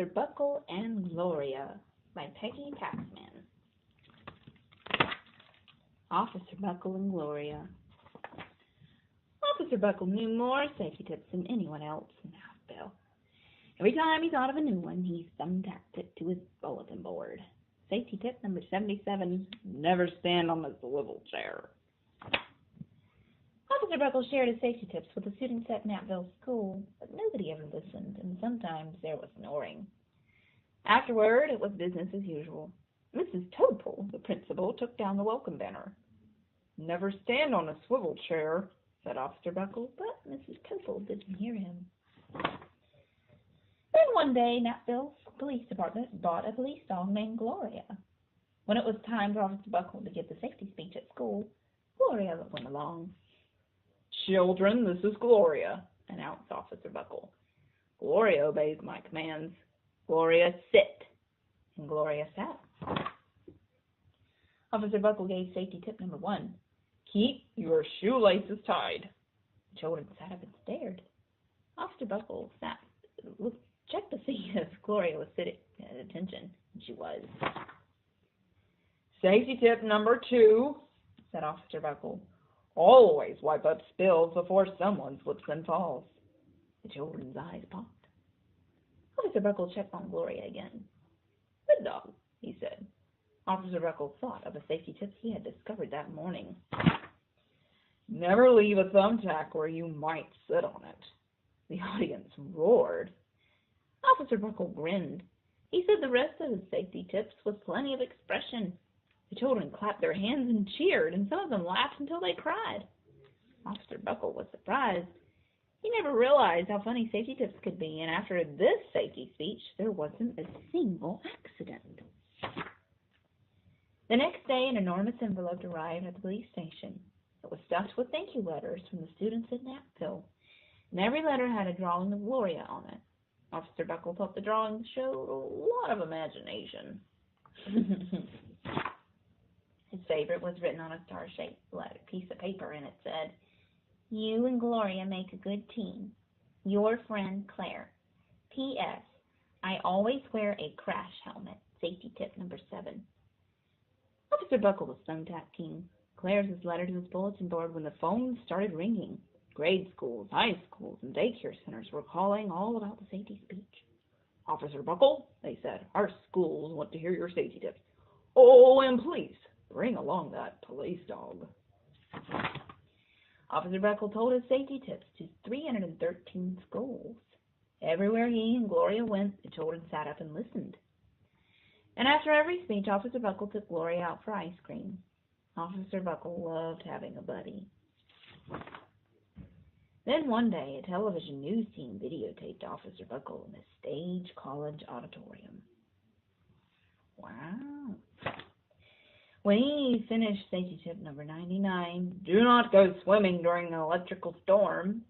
Officer Buckle and Gloria by Peggy Pathmann. Officer Buckle and Gloria. Officer Buckle knew more safety tips than anyone else in Houseville. Every time he thought of a new one, he thumbtacked it to his bulletin board. Safety tip number 77, never stand on the swivel chair. Officer Buckle shared his safety tips with the students at Knappville School, but nobody ever listened, and sometimes there was snoring. Afterward, it was business as usual. Mrs. Topol, the principal, took down the welcome banner. Never stand on a swivel chair, said Officer Buckle, but Mrs. Topol didn't hear him. Then one day, Knappville's police department bought a police dog named Gloria. When it was time for Officer Buckle to give the safety speech at school, Gloria went along. Children, this is Gloria, announced Officer Buckle. Gloria obeys my commands. Gloria, sit. And Gloria sat. Officer Buckle gave safety tip number 1. Keep your shoelaces tied. The children sat up and stared. Officer Buckle checked to see if Gloria was sitting at attention, and she was. Safety tip number 2, said Officer Buckle. Always wipe up spills before someone slips and falls. The children's eyes popped. Officer Buckle checked on Gloria again. Good dog, he said. Officer Buckle thought of a safety tip he had discovered that morning. Never leave a thumbtack where you might sit on it. The audience roared. Officer Buckle grinned. He said the rest of his safety tips with plenty of expression. The children clapped their hands and cheered, and some of them laughed until they cried. Officer Buckle was surprised. He never realized how funny safety tips could be, and after this safety speech, there wasn't a single accident. The next day, an enormous envelope arrived at the police station. It was stuffed with thank you letters from the students at Knappville, and every letter had a drawing of Gloria on it. Officer Buckle thought the drawing showed a lot of imagination. His favorite was written on a star-shaped piece of paper, and it said, You and Gloria make a good team. Your friend, Claire. P.S. I always wear a crash helmet. Safety tip number 7. Officer Buckle was thumbtacking Claire's letter to his bulletin board when the phones started ringing. Grade schools, high schools, and daycare centers were calling all about the safety speech. Officer Buckle, they said, our schools want to hear your safety tips. Oh, and please, bring along that police dog. Officer Buckle told his safety tips to 313 schools. Everywhere he and Gloria went, the children sat up and listened. And after every speech, Officer Buckle took Gloria out for ice cream. Officer Buckle loved having a buddy. Then one day, a television news team videotaped Officer Buckle in a Stage College auditorium. Wow. When he finished safety tip number 99, do not go swimming during an electrical storm,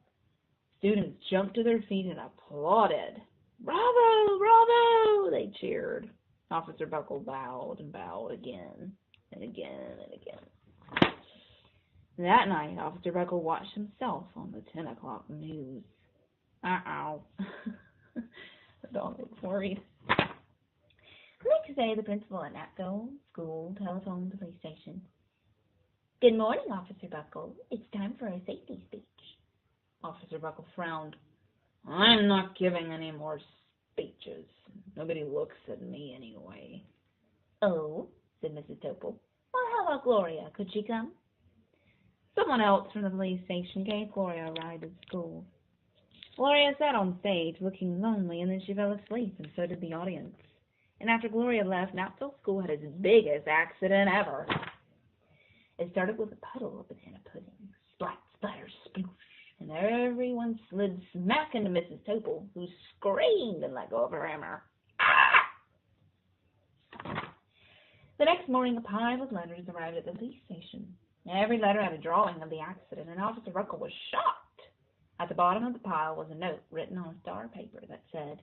students jumped to their feet and applauded. Bravo, bravo, they cheered. Officer Buckle bowed and bowed again and again and again. That night, Officer Buckle watched himself on the 10 o'clock news. Uh-oh. The dog was worried. The next day, the principal at Knappville School telephoned the police station. Good morning, Officer Buckle. It's time for a safety speech. Officer Buckle frowned. I'm not giving any more speeches. Nobody looks at me anyway. Oh, said Mrs. Topol. Well, how about Gloria? Could she come? Someone else from the police station gave Gloria a ride to school. Gloria sat on stage looking lonely, and then she fell asleep, and so did the audience. And after Gloria left, Knappville School had its biggest accident ever. It started with a puddle of banana pudding. Splat, splatter, sploosh. And everyone slid smack into Mrs. Topol, who screamed and let go of her hammer. Ah! The next morning, a pile of letters arrived at the police station. Every letter had a drawing of the accident, and Officer Buckle was shocked. At the bottom of the pile was a note written on star paper that said,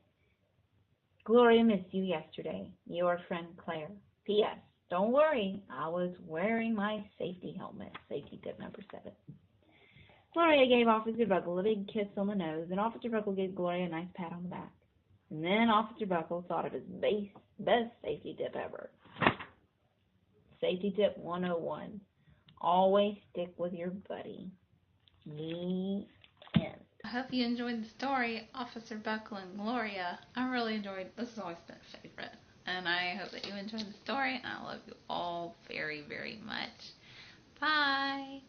Gloria missed you yesterday. Your friend Claire. P.S. Don't worry, I was wearing my safety helmet. Safety tip number 7. Gloria gave Officer Buckle a big kiss on the nose, and Officer Buckle gave Gloria a nice pat on the back. And then Officer Buckle thought of his best safety tip ever. Safety tip 101. Always stick with your buddy. The end. I hope you enjoyed the story, Officer Buckle and Gloria. I really enjoyed this. Has always been a favorite. And I hope that you enjoyed the story. And I love you all very, very much. Bye.